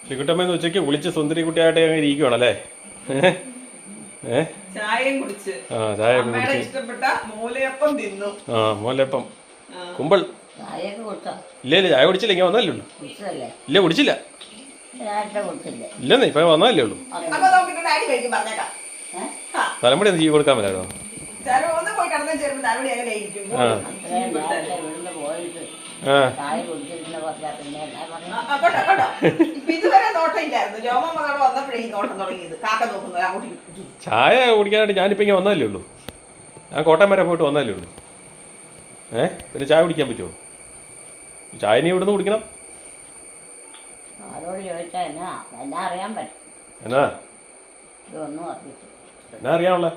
എലിക്കുട്ടിയമ്മ ഉച്ചയ്ക്ക് വിളിച്ച് സുന്ദരി കുട്ടിയായിട്ട് അങ്ങ് ഇരിക്കുവാണല്ലേ? ചായയും കുടിച്ച് ഇഷ്ടപ്പെട്ട മൂലയപ്പം തിന്നു. മൂലയപ്പം കുമ്പൾ ഇല്ല ചായ കുടിച്ചില്ല, ഇങ്ങനെ വന്നല്ലേ ഉള്ളൂ. ഇല്ല കുടിച്ചില്ല, ഇല്ലെന്നേ ഇപ്പൊ വന്നല്ലേ ഉള്ളൂ. തലമുടി ഒന്ന് ചെയ്ത് കൊടുക്കാൻ പറ്റാതോ? ചായ കുടിക്കാനായിട്ട് ഞാനിപ്പോ ഇങ്ങനെ വന്നല്ലേ ഉള്ളൂ. ഞാൻ കോട്ടയം വരെ പോയിട്ട് വന്നല്ലേ ഉള്ളൂ. പിന്നെ ചായ കുടിക്കാൻ പറ്റുമോ? ചായ നീ ഇവിടുന്ന് കുടിക്കണം. എന്നാ എന്നാ അറിയാനുള്ളേ?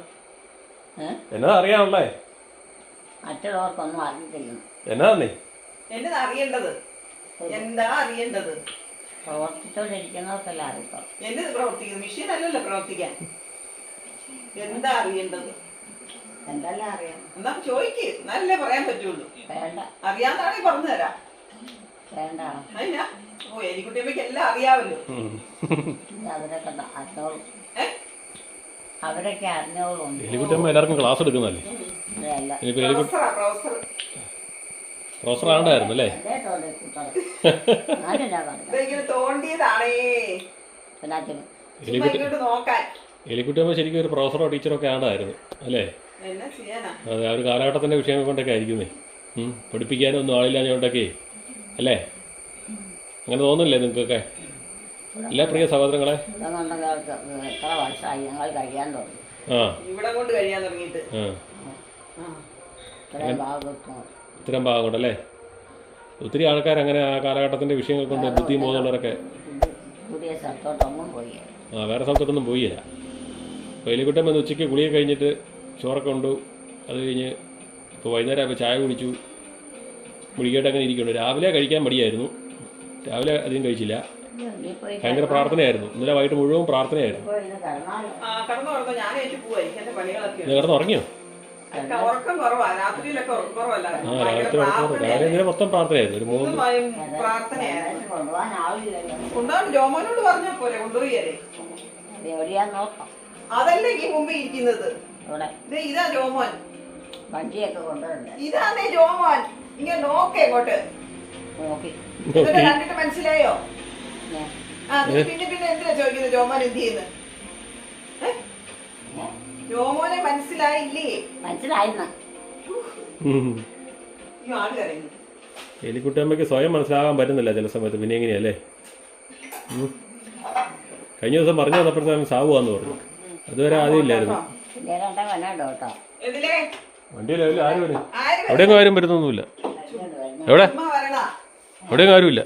എന്നാ അറിയാനുള്ളേ? മറ്റുള്ളവർക്കൊന്നും അറിയത്തില്ല. എന്നാന്നേ എന്നതാ അറിയേണ്ടത്? എന്താ അറിയേണ്ടത്? പ്രവർത്തിച്ചോണ്ടിരിക്കുന്നവർക്കല്ല അറിയിപ്പോ. എന്നത് പ്രവർത്തിക്കുന്നത് മെഷീൻ അല്ലല്ലോ പ്രവർത്തിക്കാൻ. എന്താ അറിയേണ്ടത്? എന്തെല്ലാം അറിയാം? എന്നാ ചോദിക്ക്, നല്ലേ പറയാൻ പറ്റുള്ളൂ. വേണ്ട, അറിയാന്നാണെങ്കിൽ പറഞ്ഞു തരാം. വേണ്ട. അതിനാ എലിക്കുട്ടിയമ്മയ്ക്ക് എല്ലാം അറിയാമല്ലോ. അവരൊക്കെ അറിഞ്ഞോളും. അവരൊക്കെ അറിഞ്ഞോളും. എലിക്കുട്ടിയമ്മ എല്ലാവർക്കും ക്ലാസ് എടുക്കുന്നല്ലേ? പ്രൊഫസർ ആണ്ടായിരുന്നു അല്ലേ? എലിക്കുട്ടിയമ്മ ശരിക്കും ഒരു പ്രൊഫസറോ ടീച്ചറോ ഒക്കെ ആണ്ടായിരുന്നു അല്ലേ? അതെ, ആ ഒരു കാലഘട്ടത്തിന്റെ വിഷയങ്ങൾ കൊണ്ടൊക്കെ ആയിരിക്കുന്നേ. പഠിപ്പിക്കാനും ഒന്നും ആളില്ലാഞ്ഞോണ്ടൊക്കെ അല്ലേ? അങ്ങനെ തോന്നില്ലേ നിങ്ങൾക്കൊക്കെ? എല്ലാ പ്രിയ സഹോദരങ്ങളെ, എത്ര വർഷമായി ഞങ്ങൾ കഴിയാൻ തുടങ്ങി. ഇത്തരം ഭാഗം കൊണ്ടല്ലേ ഒത്തിരി ആൾക്കാർ അങ്ങനെ ആ കാലഘട്ടത്തിന്റെ വിഷയങ്ങൾ കൊണ്ട് ബുദ്ധിയും ബോധമുള്ളവരൊക്കെ പുതിയ സ്ഥലത്തോട്ടൊന്നും പോയി. വേറെ സ്ഥലത്തോട്ടൊന്നും പോയില്ല. അപ്പോൾ എലിക്കുട്ടൻ വന്ന് ഉച്ചയ്ക്ക് കുളിയെ കഴിഞ്ഞിട്ട് ചോറൊക്കെ കൊണ്ടു. അത് കഴിഞ്ഞ് ഇപ്പോൾ വൈകുന്നേരം ആയപ്പോൾ ചായ കുടിച്ചു. മുടിക്കായിട്ട് അങ്ങനെ ഇരിക്കുന്നു. രാവിലെ കഴിക്കാൻ മടിയായിരുന്നു, രാവിലെ അധികം കഴിച്ചില്ല. ഭയങ്കര പ്രാർത്ഥനയായിരുന്നു. ഇന്നലെ വൈകിട്ട് മുഴുവൻ പ്രാർത്ഥനയായിരുന്നു. കിടന്നുറങ്ങിയോ? രാത്രി രാവിലെ മൊത്തം പ്രാർത്ഥനയായിരുന്നു. ഒരു 3 ജോമോനോട് പറഞ്ഞാ പോലെ കൊണ്ടുപോയല്ലേ? അതല്ലേ ഈ മുമ്പ് ഇരിക്കുന്നത്? ഇതാ ജോമോൻ. വണ്ടിയൊക്കെ കൊണ്ടുവരണ്ടേ? ഇതാന്നേ ജോമോൻ. ഇങ്ങനെ നോക്കേ ഇങ്ങോട്ട് കണ്ടിട്ട് മനസ്സിലായോ? പിന്നെ പിന്നെ എന്തിനാ ചോദിക്കുന്നത് ജോമോൻ എന്ത് ചെയ്യുന്നു? ജോമോനെ മനസ്സിലായില്ലേ? മനസ്സിലായിരുന്നു. എലിക്കുട്ടമ്മയ്ക്ക് സ്വയം മനസ്സിലാകാൻ പറ്റുന്നില്ല ചില സമയത്ത്. പിന്നെ എങ്ങനെയല്ലേ? കഴിഞ്ഞ ദിവസം പറഞ്ഞു വന്നപ്പോഴത്തേക്കും സാവുവാന്ന് പറഞ്ഞു. അതുവരെ ആദ്യം ഇല്ലായിരുന്നു. വണ്ടിയിൽ ആരും വരും, എവിടെയെങ്കിലും ആരും വരുന്നൊന്നുമില്ല. എവിടെ എവിടെയെങ്കിലും ആരുമില്ല.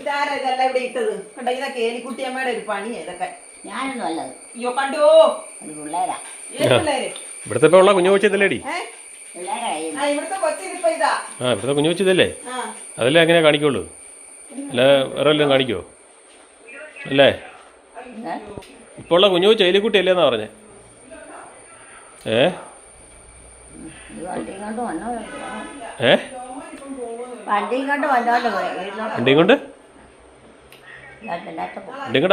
എലിക്കുട്ടിയമ്മയുടെ ഒരു പണിയാ ഇതൊക്കെ. ഞാനൊന്നും അല്ല. അയ്യോ കണ്ടോ, ഇവിടുത്തെ ഇപ്പൊ ഉള്ള കുഞ്ഞു കൊച്ചിതല്ലേടി? ഇവിടുത്തെ കുഞ്ഞു കൊച്ചിതല്ലേ? അതല്ലേ അങ്ങനെ കാണിക്കുള്ളൂ, അല്ല വേറെ വല്ലതും കാണിക്കുമോ? അല്ലേ? ഇപ്പോൾ ഉള്ള കുഞ്ഞു കൊച്ചു എലിക്കുട്ടി അല്ലേന്നാ പറഞ്ഞേ? വണ്ടിയും കൊണ്ട്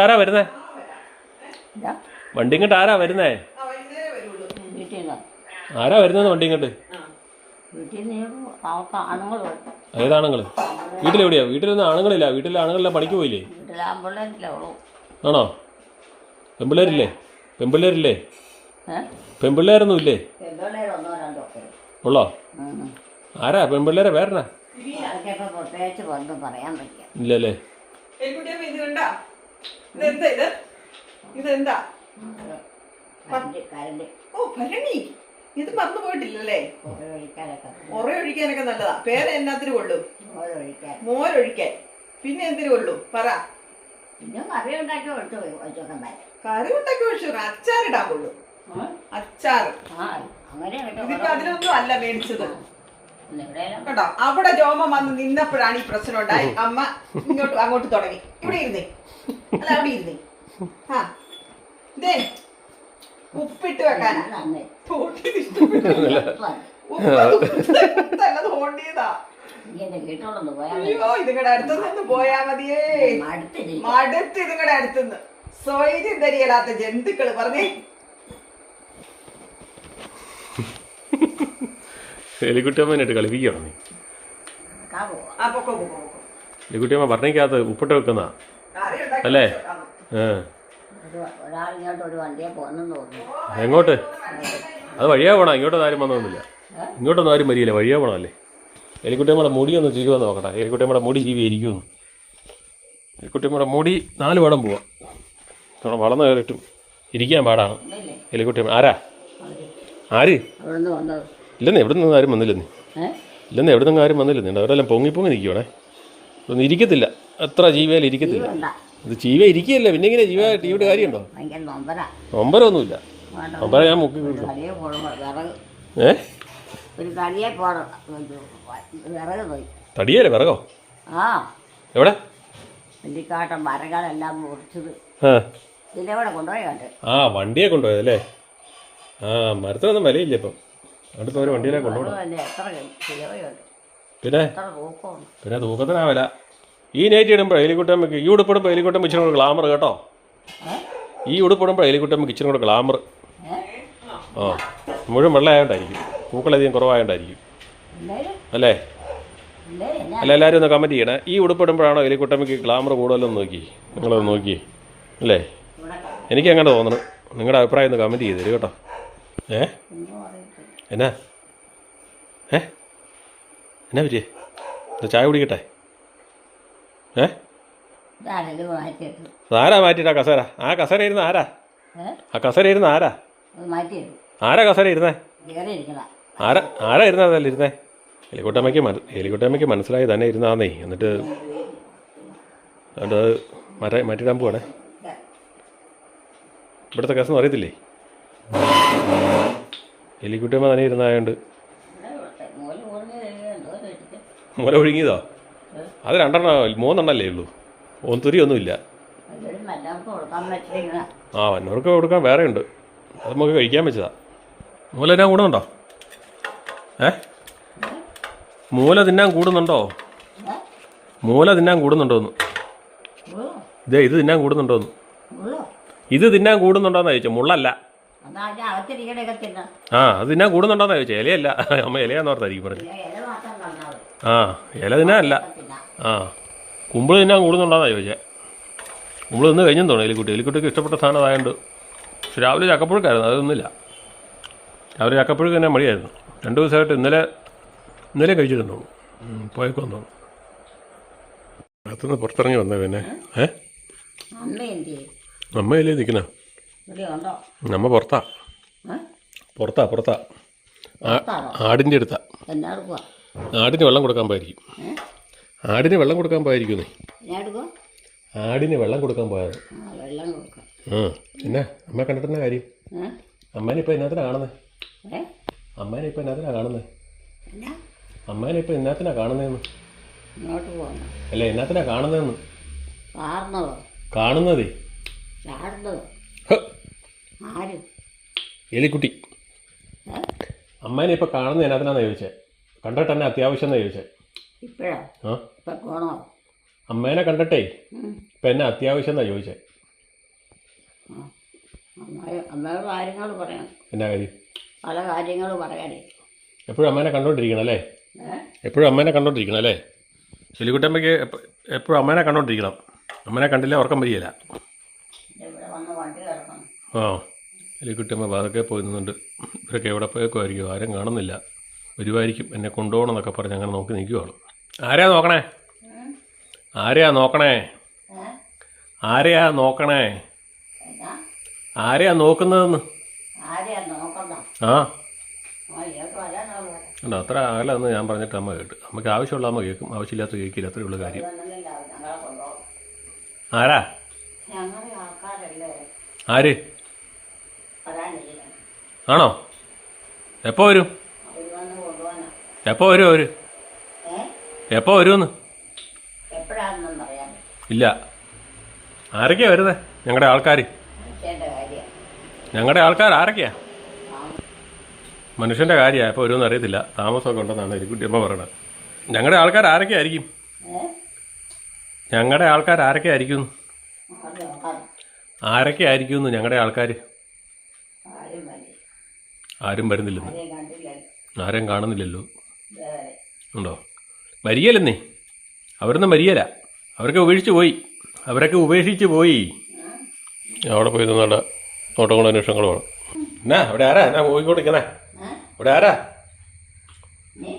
ആരാ വരുന്നേ? വണ്ടി ഇങ്ങോട്ട് ആരാ വരുന്നേ? ആരാ വരുന്നത് വണ്ടി ഇങ്ങോട്ട്? ഏതാണുങ്ങൾ? വീട്ടിലെവിടെയാ? വീട്ടിലൊന്നും ആണുങ്ങളില്ല. വീട്ടിലെ ആണുങ്ങളെല്ലാം പണിക്ക് പോയില്ലേ? ആണോ? പെമ്പിള്ളേരില്ലേ? പെമ്പിള്ളേരൊന്നും ഇല്ലേ? ഉള്ളോ? ആരാ പെമ്പിള്ളേരെ പേരനാ? ഇല്ലല്ലേ? ഇതെന്താ? ഇത് മറന്നു പോയിട്ടില്ലല്ലേ? ഒഴിക്കാനൊക്കെ നല്ലതാ. പേര് എന്നാത്തിന് കൊള്ളും? മോരൊഴിക്കാൻ. പിന്നെ എന്തിനു കൊള്ളും പറ? കറി ഉണ്ടാക്കി വെച്ചു. അച്ചാറിടാൻ കൊള്ളും. അച്ചാർ. ഇതിപ്പോ അതിനൊന്നും അല്ല മേടിച്ചത് കേട്ടോ. അവിടെ ജോമ വന്ന് നിന്നപ്പോഴാണ് ഈ പ്രശ്നം ഉണ്ടായി. അമ്മ അങ്ങോട്ട് തുടങ്ങി. ഇവിടെ ഇരുന്നേ, അല്ല അവിടെ ഇരുന്നേ. ഇതേ ഉപ്പിട്ട് വെക്കാനാ തോണ്ടിയതാ. നീ എന്റെ വീട്ടോടൊന്ന് പോയാൽ അയ്യോ ഇതുങ്ങളുടെ അടുത്തുനിന്ന് പോയാ മതിയേ. മടുത്ത് ഇതുങ്ങളുടെ അടുത്തുനിന്ന് സ്വൈര്യം തരികയില്ലാത്ത ജന്തുക്കള് പറഞ്ഞേ. എലിക്കുട്ടിയമ്മനായിട്ട് കളിപ്പിക്കണം നീ. ആ പൊക്കോ പൊക്കോ പൊക്കോ. എലിക്കുട്ടിയമ്മ പറഞ്ഞിക്കകത്ത് ഉപ്പിട്ട് വെക്കുന്ന കറി ഉണ്ടാക്കി അല്ലേ? വെച്ചേക്കാം. ഒരാളിങ്ങോട്ട് ഒരു വണ്ടിയെ പോന്നെന്ന് തോന്നുന്നു. എങ്ങോട്ട്? അത് വഴിയാ പോണം. ഇങ്ങോട്ടൊന്നും ആരും വന്നൊന്നുമില്ല. ഇങ്ങോട്ടൊന്നും ആരും വരികയില്ല. വഴിയാ പോണമല്ലേ? എലിക്കുട്ടിയമ്മയുടെ മുടിയൊന്ന് ചീരുമെന്ന് നോക്കട്ടെ. എലിക്കുട്ടിയമ്മയുടെ മുടി ചീവി ഇരിക്കുന്നു. എലിക്കുട്ടിയമ്മയുടെ മുടി 4 വടം പോവാം. കാരണം വളർന്നു കയറിയിട്ടും ഇരിക്കാൻ പാടാണ്. എലിക്കുട്ടിയമ്മ ആരാ? ആര്? അവിടുന്ന് വന്നത് ഇല്ലെന്നേ, എവിടെ നിന്നും ആരും വന്നില്ലെന്നേ. ഇല്ലെന്നേ, എവിടെ നിന്നും ആരും വന്നില്ലെന്നേ. അവരെല്ലാം പൊങ്ങി നിൽക്കുവാണേ. ഒന്നും ഇരിക്കത്തില്ല. എത്ര ജീവിയാലും ഇരിക്കത്തില്ല. ഇത് ചീവ ഇരിക്കുകയല്ല, പിന്നെ ഇങ്ങനെ ജീവ ടിവിയുടെ കാര്യമുണ്ടോ? ഭയങ്കര നൊമ്പരാ. നൊമ്പരൊന്നുമില്ല. നൊമ്പര ഞാൻ മുക്കി കളിയെ പോകണം വിറക്. ഒരു കളിയെ പോകണം വിറക് പോയി. തടിയല്ലേ വിറകോ? ആ എവിടെ? വെള്ളിക്കാട്ടം മരങ്ങളെല്ലാം മുറിച്ചത് ഇതിൻ്റെ കൂടെ കൊണ്ടുപോയി കണ്ട്. ആ വണ്ടിയെ കൊണ്ടുപോയതല്ലേ? ആ മരത്തിനൊന്നും വിലയില്ല ഇപ്പം. അടുത്ത ഒരു വണ്ടിയിലെ കൊണ്ടുപോകണം. എത്ര കിലോയുണ്ട്, പിന്നെ എത്ര തൂക്കമുണ്ട്. പിന്നെ തൂക്കത്തിനാ വില. ഈ നൈറ്റ് ഇടുമ്പോൾ എലിക്കുട്ടമ്മക്ക്, ഈ ഉടുപ്പിടുമ്പോൾ എലിക്കുട്ടമ്മ ഇച്ചിരി കൂടെ ഗ്ലാമർ കേട്ടോ. ഈ ഉടുപ്പിടുമ്പോൾ എലിക്കുട്ടമ്മക്ക് ഇച്ചിരി കൂടെ ഗ്ലാമർ. ആ മുഴുവൻ വെള്ളമായോണ്ടായിരിക്കും, പൂക്കളധികം കുറവായോണ്ടായിരിക്കും അല്ലേ? അല്ല, എല്ലാവരും ഒന്ന് കമൻറ്റ് ചെയ്യണേ. ഈ ഉടുപ്പിടുമ്പോഴാണോ എലിക്കുട്ടമ്മക്ക് ഗ്ലാമർ കൂടുതലൊന്ന് നോക്കി, നിങ്ങളൊന്ന് നോക്കി അല്ലേ? എനിക്ക് അങ്ങനെ തോന്നണം. നിങ്ങളുടെ അഭിപ്രായം ഒന്ന് കമൻറ്റ് ചെയ്ത് തരും കേട്ടോ. എന്നാ എന്നാ പറ്റിയേ? ചായ കുടിക്കട്ടെ? ആരാ മാറ്റിയിട്ടാ കസേര? ആ കസേര ഇരുന്ന ആരാ? ആ കസേര ഇരുന്ന ആരാ? ആരാ കസേര ഇരുന്നേ? ആരാ ഇരുന്നതല്ല ഇരുന്നേ? എലിക്കുട്ടമ്മയ്ക്ക് മനസ്സിലായി തന്നെ ഇരുന്നാന്നേ. എന്നിട്ട് അത് മാറ്റിയിടാൻ പോവാണേ. ഇവിടുത്തെ കേസൊന്നും അറിയത്തില്ലേ? എലിക്കുട്ടിയമ്മ തന്നെ ഇരുന്നായോണ്ട് മുല ഒഴുങ്ങിയതോ? അത് 3 ഉള്ളൂ. ഒന്നുമില്ല. ആ വന്നവർക്ക് കൊടുക്കാൻ വേറെ ഉണ്ട്. അത് നമുക്ക് കഴിക്കാൻ വെച്ചതാ. മൂല തിന്നാൻ കൂടുന്നുണ്ടോ? മൂല തിന്നാൻ കൂടുന്നുണ്ടോ? മൂല തിന്നാൻ കൂടുന്നുണ്ടോന്ന്? ഇത് തിന്നാൻ കൂടുന്നുണ്ടോന്ന്? ഇത് തിന്നാൻ കൂടുന്നുണ്ടോന്നാ ചോദിച്ചോ. മുള്ളല്ല. ആ അത് തിന്നാൻ കൂടുന്നുണ്ടോന്നാ ചോദിച്ചോ. ഇലയല്ല. അമ്മ ഇലയാന്നോർത്തായിരിക്കും പറഞ്ഞു. ആ ഇല തിന്നാനല്ല. ആ കുമ്പിള് തിന്നാൻ കൂടുന്നുണ്ടോന്നാ ചോദിച്ചേ. കുമ്പിള് തിന്ന് കഴിഞ്ഞെന്ന് തോന്നുന്നു എലിക്കുട്ടിക്ക് ഇഷ്ടപ്പെട്ട സാധനം അതായത്. പക്ഷെ രാവിലെ ചക്കപ്പുഴുക്കായിരുന്നു, അതൊന്നുമില്ല. രാവിലെ ചക്കപ്പുഴുക്ക് തന്നെ മടിയായിരുന്നു. 2 ദിവസമായിട്ട് ഇന്നലെ കഴിച്ചിട്ടുണ്ടോ? പോയേക്കുമെന്ന് തോന്നുന്നു. അകത്തുനിന്ന് പുറത്തിറങ്ങി വന്നേ. പിന്നെ അമ്മയല്ലേ നിൽക്കുന്ന? നമ്മ പുറത്താ. ആടിൻ്റെ അടുത്താ. ആടിന് വെള്ളം കൊടുക്കാൻ പോയിരിക്കും. ആടിന് വെള്ളം കൊടുക്കാൻ പോയിരിക്കുന്നേ. ആടിന് വെള്ളം കൊടുക്കാൻ പോയത്. പിന്നെ അമ്മ കണ്ടിട്ടെന്നാ കാര്യം? അമ്മേനെ ഇപ്പം എന്നാത്തിനാ കാണുന്നേ? അമ്മേനെ ഇപ്പം എന്നാത്തിനാ കാണുന്നേ? അമ്മേനെ ഇപ്പം എന്നാത്തിനാ കാണുന്നതെന്ന്? അല്ല എന്നാത്തിനാ കാണുന്നതെന്ന്? കാണുന്നതേ എലിക്കുട്ടി. അമ്മേനെ ഇപ്പം കാണുന്നത് എന്നാത്തിനാന്ന് ചോദിച്ചേ? കണ്ടിട്ട് തന്നെ അത്യാവശ്യം എന്നാ ചോദിച്ചേ? അമ്മേനെ കണ്ടിട്ടേ ഇപ്പം എന്നെ അത്യാവശ്യം എന്നാ ചോദിച്ചേ? എന്നാ കാര്യം? പല കാര്യങ്ങളും പറയാനേ. എപ്പോഴും അമ്മേനെ കണ്ടോണ്ടിരിക്കണം അല്ലേ? എപ്പോഴും അമ്മേനെ കണ്ടോണ്ടിരിക്കണം അല്ലേ? എലിക്കുട്ടമ്മയ്ക്ക് എപ്പോഴും അമ്മേനെ കണ്ടോണ്ടിരിക്കണം. അമ്മേനെ കണ്ടില്ലേ ഉറക്കം വരികയില്ല. ആ എലിക്കുട്ടമ്മ വാതൊക്കെ പോയി നിന്നുണ്ട്. ഇവരൊക്കെ എവിടെ പോയേക്കുമായിരിക്കും, ആരും കാണുന്നില്ല. വരുമായിരിക്കും, എന്നെ കൊണ്ടുപോകണം എന്നൊക്കെ പറഞ്ഞ് അങ്ങനെ നോക്കി നിൽക്കുവാണ്. ആരെയാ നോക്കണേ? ആരെയാ നോക്കണേ? ആരെയാ നോക്കണേ? ആരെയാ നോക്കുന്നതെന്ന്? ആ ഉണ്ടോ? അത്ര അകലെന്ന് ഞാൻ പറഞ്ഞിട്ട് അമ്മ കേട്ട്. അമ്മയ്ക്ക് ആവശ്യമുള്ള അമ്മ കേൾക്കും, ആവശ്യമില്ലാത്ത കേൾക്കില്ല. അത്രയേ ഉള്ളൂ കാര്യം. ആരാ? ആര്? ആണോ? എപ്പോൾ വരും? എപ്പോൾ വരും അവർ? എപ്പോൾ വരുമെന്ന്? ഇല്ല. ആരൊക്കെയാ വരുന്നത്? ഞങ്ങളുടെ ആൾക്കാർ. ഞങ്ങളുടെ ആൾക്കാർ ആരൊക്കെയാ? മനുഷ്യൻ്റെ കാര്യമാണ്. എപ്പോൾ വരുമെന്ന് അറിയത്തില്ല. താമസമൊക്കെ ഉണ്ടെന്നാണ് എലിക്കുട്ടിയമ്മ പറയണത്. ഞങ്ങളുടെ ആൾക്കാർ ആരൊക്കെ ആയിരിക്കും? ഏ? ഞങ്ങളുടെ ആൾക്കാർ ആരൊക്കെ ആയിരിക്കും? ആരുടെ ആൾക്കാർ? ആരൊക്കെ ആയിരിക്കും ഞങ്ങളുടെ ആൾക്കാർ? ആരും വരും. ആരും വരുന്നില്ലെന്ന്. ആരെയും കണ്ടില്ലല്ലോ. ആരെയും കാണുന്നില്ലല്ലോ. ഇതേവരെ. ഉണ്ടോ? വരികയില്ലെന്നേ. അവരൊന്നും വരികയില്ല. അവരൊക്കെ ഉപേക്ഷിച്ച് പോയി. അവിടെ പോയി നിന്നാണ്ട് നോട്ടങ്ങളും അന്വേഷണങ്ങളുമാണ്. എന്നാ അവിടെ ആരാ? എന്നാ പോയിക്കൊണ്ട് നിൽക്കുന്നേ? അവിടെ ആരാ? നീ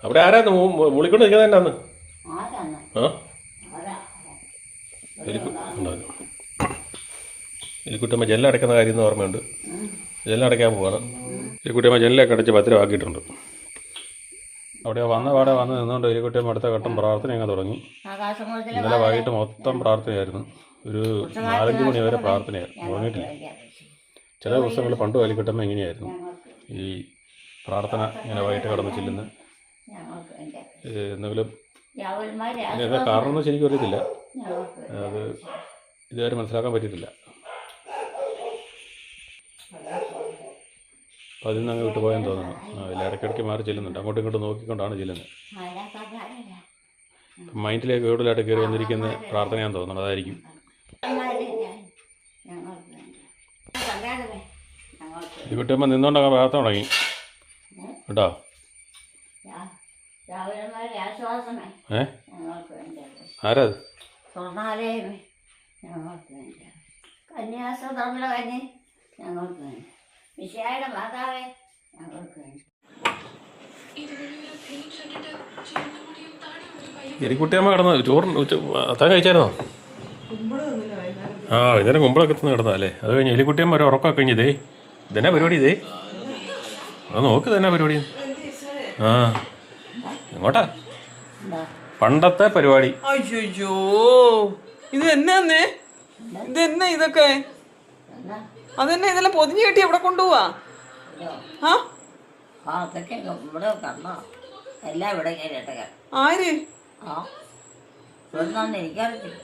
അവിടെ ആരാന്ന് മുളിക്കൊണ്ട് നിൽക്കുന്നത് എന്നാന്ന്? ആരാണ്? ആ ആരാ? ഉണ്ടായിരുന്നു. എലിക്കുട്ടമ്മ ജനലടയ്ക്കുന്ന കാര്യം എന്ന് ഓർമ്മയുണ്ട്. ജനലടയ്ക്കാൻ പോവാണ്. എലിക്കുട്ടിയമ്മ ജനലൊക്കെ അടച്ച് ഭദ്രമാക്കിയിട്ടുണ്ട്. അവിടെ വന്ന വന്ന് നിന്നുകൊണ്ട് എലിക്കുട്ടിയമ്മ അടുത്ത ഘട്ടം പ്രാർത്ഥന അങ്ങ് തുടങ്ങി. ആകാശമോളത്തിലെ ഇന്നലെ വൈകിട്ട് മൊത്തം പ്രാർത്ഥനയായിരുന്നു. ഒരു 4-5 മണി വരെ പ്രാർത്ഥനയായിരുന്നു. ഉറങ്ങിയിട്ടില്ല. ചില ദിവസങ്ങൾ പണ്ട് എലിക്കുട്ടമ്മ ഇങ്ങനെയായിരുന്നു. ഈ പ്രാർത്ഥന ഇങ്ങനെ വൈകിട്ട് കടന്ന് ചെല്ലുന്ന ഞങ്ങൾക്ക് എൻ്റെ എന്തെങ്കിലും യാവന്മാരെ എന്താ കാരണമെന്ന് ശരിക്കും അറിയത്തില്ല. ഞങ്ങൾക്ക് അത് ഇതുവരെ മനസ്സിലാക്കാൻ പറ്റിയിട്ടില്ല. അപ്പോൾ അതിൽ നിന്ന് അങ്ങ് വിട്ടുപോയെന്ന് തോന്നുന്നു. അതിൽ ഇടയ്ക്കിടയ്ക്ക് മാറി ചെല്ലുന്നുണ്ട്. അങ്ങോട്ടും ഇങ്ങോട്ടും നോക്കിക്കൊണ്ടാണ് ചെല്ലുന്നത്. ആരാക്കാരില്ല. മൈൻഡിലേക്ക് കൂടുതലായിട്ട് കയറി വന്നിരിക്കുന്ന പ്രാർത്ഥനയാണെന്ന് തോന്നുന്നു. അതായിരിക്കും. ഞങ്ങൾക്ക് കണ്ടാടേ ഞങ്ങൾക്ക് എലിക്കുട്ടിയമ്മ നിന്നുകൊണ്ടങ്ങ് പ്രാർത്ഥന തുടങ്ങി കേട്ടോ. യാവന്മാരുടെ ആശ്വാസമേ ഏ ഞങ്ങൾക്ക് വേണ്ടത്. ആരാ അത്? സ്വർണ്ണാലയമേ ഞങ്ങൾക്ക് വേണ്ട. കന്യാസ്ത്രമുള്ള കന്യ ഞങ്ങൾക്ക് വേണ്ട. വിശായുടെ മാതാവേ ഞങ്ങൾക്ക് വേണ്ട. എലിക്കുട്ടിയമ്മ കിടന്ന് അത്താൻ കഴിച്ചായിരുന്നോ? ആ വൈകുന്നേരം കുമ്പളൊക്കെ എത്തുന്ന കിടന്നല്ലേ. അത് കഴിഞ്ഞ് എലിക്കുട്ടിയമ്മ ഒരു ഉറക്കമൊക്കെ കഴിഞ്ഞതേ. ഇതെന്നാ പരിപാടി ഇതേ? അത് നോക്ക് തന്നെ പരിപാടി. ആ എങ്ങോട്ടാ? പണ്ടത്തെ പരിപാടി. അയ്യോ ഇത് എന്നാന്നേ? ഇതെന്നാ ഇതൊക്കെ? അതെന്നെ ഇതെല്ലാം പൊതിഞ്ഞു കെട്ടി എവിടെ കൊണ്ടുപോവാ? ആ അതൊക്കെ ഇവിടെ കണ്ടോ? എല്ലാം ഇവിടെ കേട്ടൊക്കെ. ആര്? ആ ഇവിടുന്ന് എനിക്കറിയില്ല.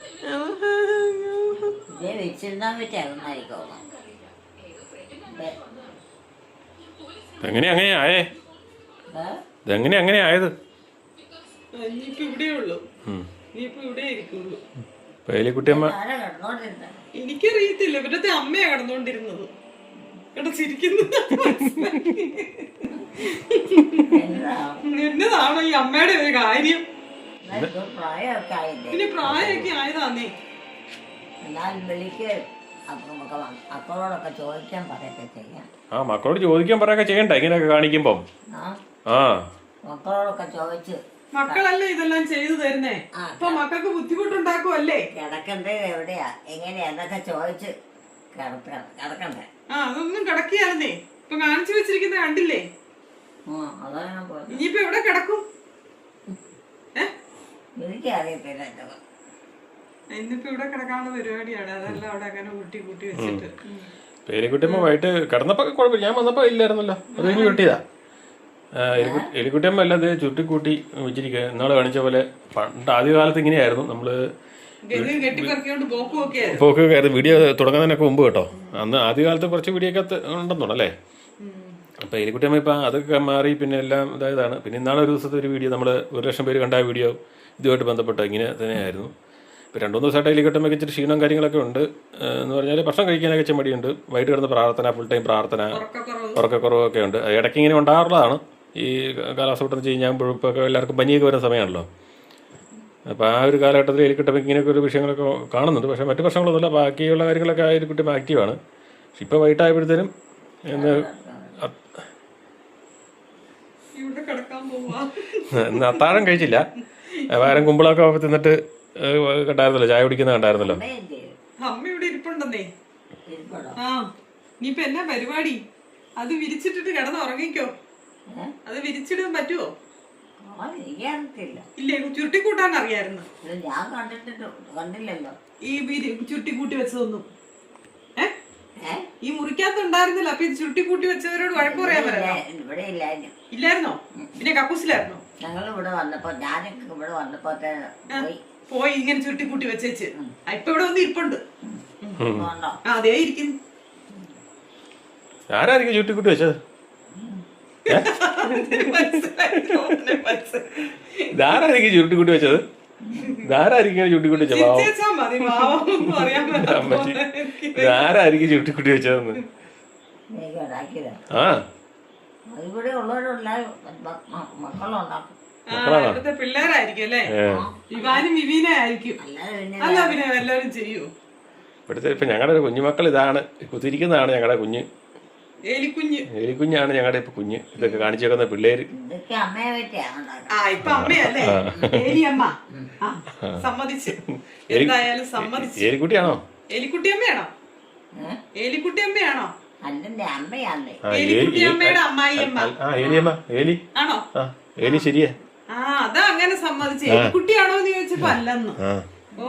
ഇതേ വെച്ചിരുന്നാൻ പറ്റിയായിരുന്നായിരിക്കും. എങ്ങനെയാ അങ്ങനെ ആയേ? ഇതെങ്ങനെയാ അങ്ങനെ ആയത്? ഇനിയിപ്പോ ഇവിടെ ഉള്ളു. ഇനിയിപ്പോ ഇവിടെ ഇരിക്കുള്ളൂ. എലിക്കുട്ടിയമ്മ ആരാ കിടന്നോണ്ടിരുന്നത്? എനിക്കറിയത്തില്ല. ഇവരുടെ അമ്മയാ കിടന്നോണ്ടിരുന്നത്. കേട്ടോ ചിരിക്കുന്നത്. എന്നതാണോ ഈ അമ്മയുടെ ഒരു കാര്യം? പ്രായമൊക്കെ ആയില്ലേ? പിന്നെ പ്രായമൊക്കെ ആയതാന്നേ. എന്നാലും വിളിക്ക് മക്കളോടൊക്കെ ചോദിക്കാൻ പറയൊക്കെ ചെയ്യാം. ആ മക്കളോട് ചോദിക്കാൻ പറയൊക്കെ ചെയ്യണ്ട ഇങ്ങനെയൊക്കെ കാണിക്കുമ്പം. ആ മക്കളോടൊക്കെ ചോദിച്ച് മക്കളല്ലേ ഇതെല്ലാം ചെയ്തു തരുന്നേ. അപ്പൊ മക്കൾക്ക് ബുദ്ധിമുട്ടുണ്ടാക്കുമല്ലേ? കിടക്കണ്ടേ എവിടെയാ എങ്ങനെയാ എന്നൊക്കെ ചോദിച്ച് കിടക്കണ്ടേ. ആ അതൊന്നും കിടക്കിയാലേ ഇപ്പൊ കാണിച്ചു വെച്ചിരിക്കുന്ന കണ്ടില്ലേ? അതാണ് ഇനിയിപ്പോ എവിടെ കിടക്കും? എനിക്കറിയത്തില്ല. ഇന്നിപ്പോ ഇവിടെ കിടക്കാനുള്ള പരിപാടിയാണ്. അതെല്ലാം അവിടെ അങ്ങനെ കൂട്ടി വെച്ചിട്ട്. എലിക്കുട്ടിയമ്മ വൈകിട്ട് കിടന്നപ്പോ കുഴപ്പമില്ല. ഞാൻ വന്നപ്പോ ഇല്ലായിരുന്നല്ലോ. അത് കഴിഞ്ഞ് കിട്ടിയതാ. എലിക്കുട്ടിയമ്മ എല്ലാം ചുട്ടിക്കൂട്ടി വെച്ചിരിക്കുക. ഇന്നാള് കാണിച്ച പോലെ പണ്ട് ആദ്യകാലത്ത് ഇങ്ങനെയായിരുന്നു. നമ്മള് പോക്കൊക്കെ ആയിരുന്നു. വീഡിയോ തുടങ്ങുന്നതിനൊക്കെ മുമ്പ് കേട്ടോ. അന്ന് ആദ്യകാലത്ത് കുറച്ച് വീഡിയോ ഒക്കെ ഉണ്ടെന്നുണ്ടല്ലേ. അപ്പോൾ എലിക്കുട്ടിയമ്മ ഇപ്പം അതൊക്കെ മാറി പിന്നെ എല്ലാം ഇതായതാണ്. പിന്നെ ഇന്നാളെ ഒരു ദിവസത്തെ ഒരു വീഡിയോ നമ്മൾ 1,00,000 പേര് കണ്ട വീഡിയോ ഇതുമായിട്ട് ബന്ധപ്പെട്ട് ഇങ്ങനെ തന്നെയായിരുന്നു. ഇപ്പോൾ 2-3 ദിവസമായിട്ട് എലിക്കുട്ടിയമ്മയ്ക്ക് ഇച്ചിരി ക്ഷീണം കാര്യങ്ങളൊക്കെ ഉണ്ട്. എന്ന് പറഞ്ഞാൽ ഭക്ഷണം കഴിക്കാനൊക്കെ ഇച്ചിരി മടിയുണ്ട്. വൈകിട്ട് കിടന്ന് പ്രാർത്ഥന, ഫുൾ ടൈം പ്രാർത്ഥന, ഉറക്കക്കുറവൊക്കെ ഉണ്ട്. ഇടയ്ക്ക് ഇങ്ങനെ ഉണ്ടാകാറുള്ളതാണ്. ഈ കാലാവസ്ഥ പെട്ടെന്ന് ചെയ്യുമ്പോഴും ഇപ്പോൾ എല്ലാവർക്കും പനിയൊക്കെ വരുന്ന സമയമാണല്ലോ. അപ്പോൾ ആ ഒരു കാലഘട്ടത്തിൽ എലിക്കുട്ടിയമ്മയ്ക്ക് ഇങ്ങനെയൊക്കെ ഒരു വിഷയങ്ങളൊക്കെ കാണുന്നുണ്ട്. പക്ഷേ മറ്റു പ്രശ്നങ്ങളൊന്നുമില്ല. ബാക്കിയുള്ള കാര്യങ്ങളൊക്കെ ആ എലിക്കുട്ടിയമ്മ ആക്റ്റീവാണ്. പക്ഷെ ഇപ്പോൾ വൈകിട്ടായപ്പോഴത്തേനും ഇന്ന് അത്താഴം കഴിച്ചില്ല. വേറെ കുമ്പളൊക്കെ തിന്നിട്ട് കണ്ടായിരുന്നല്ലോ. ചായ കുടിക്കുന്നത് കണ്ടായിരുന്നല്ലോ. അമ്മ ഇവിടെ ഇരിപ്പുണ്ടെന്നേ. ആ ഇനിയിപ്പോ എന്നാ പരിപാടി? അത് വിരിച്ചിട്ടിട്ട് കിടന്ന് ഉറങ്ങിക്കോ. അത് വിരിച്ചിടാൻ പറ്റുമോ? ഇല്ലേ ചുരുട്ടിക്കൂട്ടാൻ അറിയായിരുന്നു. ഞാൻ കണ്ടില്ലല്ലോ ഈ ചുട്ടിക്കൂട്ടി വെച്ചതൊന്നും. ഈ മുറിക്കകത്തുണ്ടായിരുന്നില്ല. അപ്പൊ ഇത് ചുട്ടിക്കൂട്ടി വെച്ചവരോട് വഴക്ക് പറയാൻ ഇവിടെ ഇല്ലായിരുന്നോ? പിന്നെ കക്കൂസിലായിരുന്നോ? ഞങ്ങൾ ഇവിടെ വന്നപ്പോ ഞാനൊക്കെ ഇവിടെ വന്നപ്പോ പോയി ഇങ്ങനെ ചുട്ടിക്കൂട്ടി വെച്ചേച്ച് ഇപ്പൊ ഇവിടെ വന്ന് ഇരിപ്പുണ്ട്. അതേ ഇരിക്കുന്നു. ആരായിരിക്കും ചുട്ടിക്കൂട്ടി വെച്ചത്? ഇതാരായിരിക്കും ചുരുട്ടിക്കൂട്ടി വെച്ചത്? ഇതാരായിരിക്കും ഇങ്ങനെ ചുരുട്ടിക്കൂട്ടി വെച്ചത്? പാവം ചിരിച്ചേച്ചാ മതി, പാവമൊന്നും അറിയാൻ മേലാത്ത അമ്മച്ചി, പോലെ എനിക്ക്. ഇതാരായിരിക്കും ചുരുട്ടിക്കൂട്ടി വെച്ചതെന്ന്? എനിക്ക് ഉണ്ടാക്കിയതാ. ആ അതിവിടെ ഉള്ളവരെല്ലാം മക്കളുണ്ടാക്കും. ഇവിടുത്തെ പിള്ളേരായിരിക്കും അല്ലേ? ഇവാനും വിവീനെ ആയിരിക്കും. അല്ലാതെ പിന്നെ അല്ല പിന്നെ എല്ലാവരും ചെയ്യൂ. ഇവിടുത്തെ ഇപ്പം ഞങ്ങളുടെ ഒരു കുഞ്ഞുമക്കൾ ഇതാണ്, കുത്തിരിക്കുന്നതാണ് ഞങ്ങളുടെ കുഞ്ഞ്. എലിക്കുഞ്ഞ്. എലിക്കുഞ്ഞാണ് ഞങ്ങളുടെ ഇപ്പം കുഞ്ഞ്. ഇതൊക്കെ കാണിച്ചേക്കുന്ന പിള്ളേര്. ഇതൊക്കെ അമ്മയെ പറ്റിയാണ് ഉണ്ടാക്കുന്നത്. ഇപ്പൊ അമ്മയല്ലേ എലിയമ്മ. സമ്മതിച്ചു, എന്തായാലും സമ്മതിച്ചു. എലിക്കുട്ടിയാണോ? എലിക്കുട്ടിയമ്മയാണോ? എലിക്കുട്ടിയമ്മയാണോ? അല്ലെന്റെ അമ്മയാണേ. എലിക്കുട്ടിയമ്മയുടെ അമ്മായിയമ്മ ഏലിയമ്മ, ഏലി. ആണോ? ഏലി ശരിയാ. അതാ അങ്ങനെ സമ്മതിച്ചു. എലിക്കുട്ടിയാണോ എന്ന് ചോദിച്ചപ്പോ അല്ലെന്ന്. ഓ,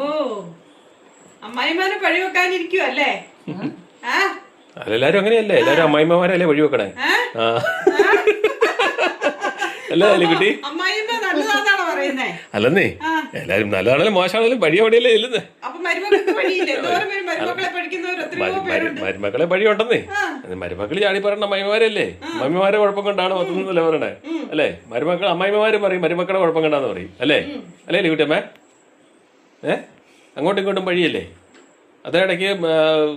അമ്മായിമാനെ പഴി വെക്കാനിരിക്കുവോ അല്ലേ? അതെല്ലാരും അങ്ങനെയല്ലേ, എല്ലാരും അമ്മായിമ്മമാരല്ലേ വഴി വെക്കണേ. അല്ലേ എലിക്കുട്ടി? അമ്മായിമ്മ നല്ലതാന്നാണോ പറയുന്നേ? അല്ലെന്നേ, എല്ലാരും നല്ലതാണേലും മോശമാണേലും വഴി അവിടെയല്ലേ ചെല്ലുന്നേ. അപ്പൊ മരുമക്കൾക്ക് പഴിയില്ലേ? എന്തോരം പേര് മരുമക്കളെ പഠിക്കുന്നവർ എത്രയോ പേരുണ്ട്. മരുമക്കളെ വഴി ഉണ്ടെന്നേ. മരുമക്കള് ചാടി പറയണ അമ്മായിമാരല്ലേ. അമ്മായിമാരെ കുഴപ്പം കൊണ്ടാണ് മൊത്തത്തിലല്ലേ പറയണേ അല്ലേ? മരുമക്കൾ അമ്മായിമാര് പറയും മരുമക്കളെ കുഴപ്പം കണ്ടാന്ന് പറയും അല്ലേ? അല്ലേ എലിക്കുട്ടിയമ്മ? അങ്ങോട്ടും ഇങ്ങോട്ടും വഴിയല്ലേ? അതേടയ്ക്ക്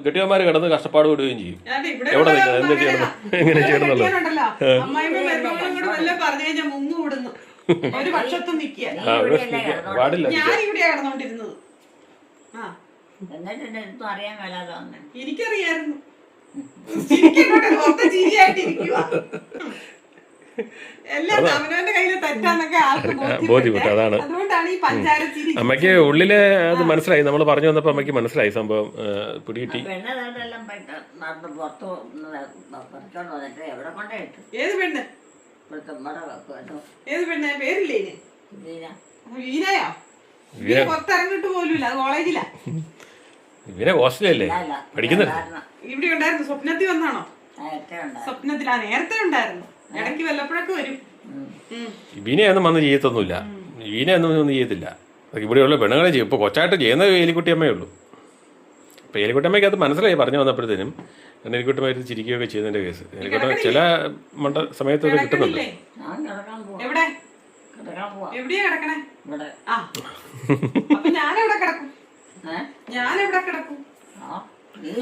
കെട്ടിയന്മാര് കിടന്ന് കഷ്ടപ്പാട് വിടുകയും ചെയ്യും. എവിടെ നിൽക്കണം, എന്താ ചെയ്യണം, എങ്ങനെ ചെയ്യണമെന്നുള്ളത്. അമ്മായിമ്മ മരുമക്കളും കൂടെ വല്ലതും പറഞ്ഞു കഴിഞ്ഞാൽ മുങ്ങു വിടുന്നു. ഒരു പക്ഷത്തും നിൽക്കുക. പാടില്ല. ഞാനിവിടെയാ കിടന്നോണ്ടിരുന്നത്. എന്നിട്ട് എടുത്തും അറിയാൻ മേലാതെ വന്നെ. എനിക്കറിയായിരുന്നു. ചിരിക്കട്ടെ, മൊത്ത ചിരിയായിട്ടിരിക്കുക. എല്ലാം അവനവന്റെ കയ്യില് തെറ്റാന്നൊക്കെ ആൾക്ക് ബോധ്യപ്പെട്ടു. അതാണ് അതുകൊണ്ടാണ് ഈ പഞ്ചാര ചിരി. അമ്മയ്ക്ക് ഉള്ളില് അത് മനസ്സിലായി. നമ്മൾ പറഞ്ഞു വന്നപ്പോ അമ്മയ്ക്ക് മനസ്സിലായി സംഭവം പിടികിട്ടി. പെണ്ണെല്ലാം നടന്ന് പുറത്ത് പറിച്ചോണ്ട് വന്നിട്ട് എവിടെ കൊണ്ടേ ഇട്ടു? ഏത് പെണ്ണ്? ഇവിടുത്തെ ഇവിടെ വെക്കും. ഏത് പെണ്ണ്? പേരില്ലേ ഇതിന്? വീനയോ? പുറത്തിറങ്ങിട്ട് പോലുമില്ല, അത് കോളേജിലാ. ഇവനെ ഹോസ്റ്റലല്ലേ പഠിക്കുന്നത്? ഇവിടെ ഉണ്ടായിരുന്നു. സ്വപ്നത്തിൽ വന്നാണോ? നേരത്തെ ഉണ്ടായിരുന്നു. സ്വപ്നത്തിലാ. നേരത്തെ ഉണ്ടായിരുന്നു. ഇടയ്ക്ക് വല്ലപ്പോഴൊക്കെ വരും. വീനയൊന്നും വന്ന് ചെയ്യത്തൊന്നുമില്ല. വീനയൊന്നും ഒന്നും ചെയ്യത്തില്ല. ഇവിടെയുള്ള പെണ്ണുങ്ങളെ ചെയ്യും. ഇപ്പോൾ കൊച്ചായിട്ട് ചെയ്യുന്നത് എലിക്കുട്ടിയമ്മയേ ഉള്ളൂ. അപ്പോൾ എലിക്കുട്ടിയമ്മയ്ക്ക് അത് മനസ്സിലായി പറഞ്ഞു വന്നപ്പോഴത്തേനും. എലിക്കുട്ടിയമ്മ ചിരിക്കുകയൊക്കെ ചെയ്യുന്നതിൻ്റെ കേസ് എലിക്കുട്ട ചില മണ്ട സമയത്തൊക്കെ കിട്ടുന്നുണ്ട്. എവിടെ എവിടെയാ കിടക്കണേ? അപ്പൊ ഞാനെവിടെ കിടക്കും? ഞാനെവിടെ കിടക്കും?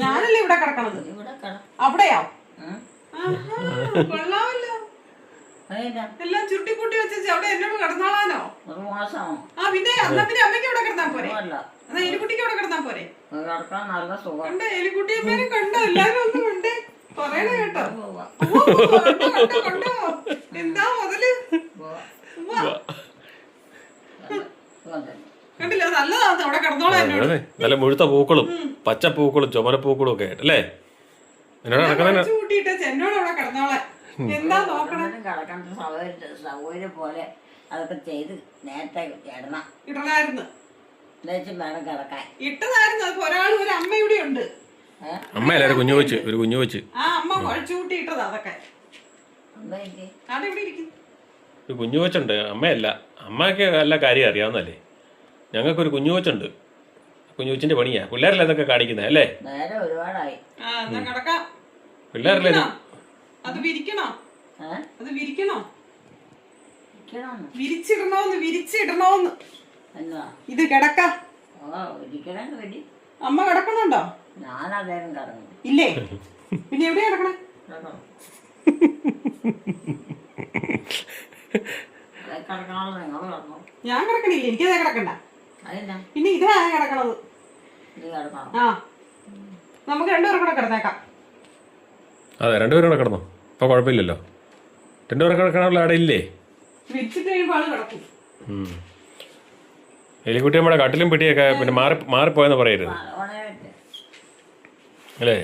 ഞാനല്ലേ ഇവിടെ കിടക്കണത്. അവിടെയോ? കൊള്ളാമല്ലോ. എല്ലാം ചുരുട്ടിക്കൂട്ടി വെച്ച് അവിടെ എന്നോട് കിടന്നാളാനോ? പിന്നെ എന്നാ പിന്നെ അമ്മയ്ക്ക് അവിടെ കിടന്നാ പോരെ? എന്നാ എലിക്കുട്ടിക്ക് അവിടെ കിടന്നാ പോരെ? കണ്ടോ എലിക്കുട്ടിയമ്മേനെ കണ്ടോ? എല്ലാരും ഒന്നും ഉണ്ട് പറയണേ കേട്ടോ. കണ്ടോ എന്താ മുതല്? കണ്ടില്ല, നല്ലതാണ് അവിടെ കിടന്നോളാം. എന്നോട് നല്ല മുഴുത്ത പൂക്കളും പച്ചപ്പൂക്കളും ചുമരപ്പൂക്കളും ഒക്കെ ആയിട്ടല്ലേ എന്നോട് നടക്കുന്ന കൂട്ടിയിട്ട് എന്നോട് അവിടെ കിടന്നോളാം. എന്താ നോക്കണം? സൗകര്യം പോലെ അതൊക്കെ ചെയ്ത് നേരത്തെ ഇടണായിരുന്നു. വേണം കിടക്കാൻ ഇട്ടതായിരുന്നു. അത് ഒരാൾ ഒരു അമ്മ ഇവിടെ ഉണ്ട്. അമ്മയല്ലേ കുഞ്ഞു വെച്ച് ഒരു കുഞ്ഞു വെച്ച് അമ്മ കുഴച്ചു കൂട്ടി ഇട്ടതാ അതൊക്കെ. അവിടെ ഇവിടെ ഇരിക്കും. ഒരു കുഞ്ഞു വെച്ചുണ്ട്. അമ്മയല്ല, അമ്മയ്ക്ക് എല്ലാ കാര്യം അറിയാവുന്നല്ലേ. ഞങ്ങൾക്കൊരു കുഞ്ഞു വെച്ചുണ്ട്. കുഞ്ഞു വെച്ചിന്റെ പണിയാ. പിള്ളേരല്ലേ ഇതൊക്കെ കാണിക്കുന്നത് അല്ലേ? ഒരുപാടായി. പിള്ളേരല്ലേ അത് വിരിക്കണോ? അത് വിരിക്കണോ? വിരിച്ചിടണോന്ന് വിരിച്ചിടണോന്ന്. ഇത് കിടക്ക. അമ്മ കിടക്കണുണ്ടോ? ഞാനതേലും കിടന്നു. ഇല്ലേ? പിന്നെ എവിടെയാ കിടക്കണേ? ഞാൻ കിടക്കണില്ല. എനിക്കതേ കിടക്കണ്ട. പിന്നെ ഇതാ കിടക്കണത്. നമുക്ക് രണ്ടുപേരും കൂടെ കിടന്നേക്കാം. അതെ, രണ്ടുപേരും കൂടെ കിടന്നോ? ഇപ്പൊ കുഴപ്പമില്ലല്ലോ. രണ്ടുപേരും കിടക്കാനുള്ള അവിടെ ഇല്ലേ? വിരിച്ചിട്ട് കഴിയുമ്പോൾ ആള് കിടക്കും. എലിക്കുട്ടി നമ്മുടെ കട്ടിലും പെട്ടിയൊക്കെ പിന്നെ മാറിപ്പോയെന്ന് പറയരുത് അല്ലേ?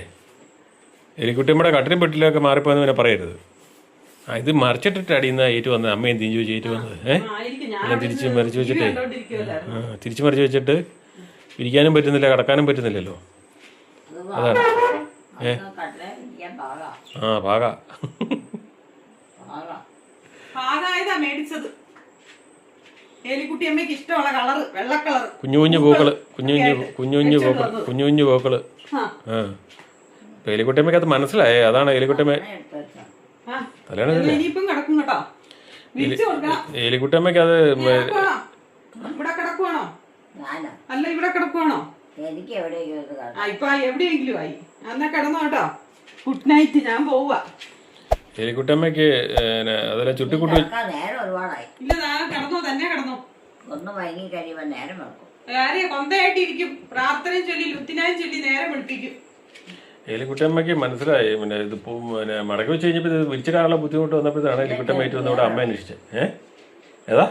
എലിക്കുട്ടി നമ്മുടെ കട്ടിലും പെട്ടിലൊക്കെ മാറിപ്പോയെന്ന് പിന്നെ പറയരുത്. ഇത് മറിച്ചിട്ടിട്ട് അടിയുന്ന ഏറ്റു വന്നത് അമ്മയും തിരിച്ചു വെച്ച് ഏറ്റു വന്നത്. എല്ലാം തിരിച്ച് മറിച്ച് വെച്ചിട്ടേ തിരിച്ച് മറിച്ച് വെച്ചിട്ട് ഇരിക്കാനും പറ്റുന്നില്ല, കിടക്കാനും പറ്റുന്നില്ലല്ലോ. അതാണ് പാക മേടിച്ചത്. എലിക്കുട്ടിയമ്മയ്ക്ക് ഇഷ്ടമുള്ള കളറ് വെള്ള കളർ. കുഞ്ഞു കുഞ്ഞു പൂക്കള് കുഞ്ഞു കുഞ്ഞു പൂക്കള്. ഇപ്പൊ എലിക്കുട്ടിയമ്മയ്ക്ക് അത് മനസ്സിലായേ. അതാണ് എലിക്കുട്ടിയമ്മ തലയണ ഇനിയിപ്പം കിടക്കും കേട്ടോ. വിരിച്ചു കൊടുക്കണം. എലിക്കുട്ടമ്മയ്ക്ക് അത് ഇവിടെ കിടക്കുവാണോ? ഞാനോ അല്ല ഇവിടെ കിടക്കുവാണോ? എനിക്ക് എവിടെയെങ്കിലും ഒന്ന് കാണാം. ഇപ്പൊ എവിടെയെങ്കിലും ആയി. എന്നാ കിടന്നോ കേട്ടോ. Good night. ഞാൻ പോവുക. എലിക്കുട്ടമ്മയ്ക്ക് അതെല്ലാം ചുട്ടിക്കുട്ടി കിടക്കാൻ നേരം ഒരുപാടായി. ഇല്ല കിടന്നോ, തന്നെ കിടന്നോ. ഒന്ന് വൈകി കഴിയുമ്പോൾ നേരം വെക്കും. ആരെയാ കൊന്തയായിട്ടിരിക്കും. പ്രാർത്ഥനയും ചൊല്ലി ലുത്തിനായും ചൊല്ലി നേരം വിളിപ്പിക്കും. എലിക്കുട്ടമ്മയ്ക്ക് മനസ്സിലായി. പിന്നെ ഇതിപ്പോ പിന്നെ മടക്കി വെച്ച് കഴിഞ്ഞപ്പോൾ ഇത് വിളിച്ചിടാനുള്ള ബുദ്ധിമുട്ട് വന്നപ്പോഴാണ് എലിക്കുട്ടമ്മ വന്ന് ഇവിടെ അമ്മ അന്വേഷിച്ചത്. ഏതാ?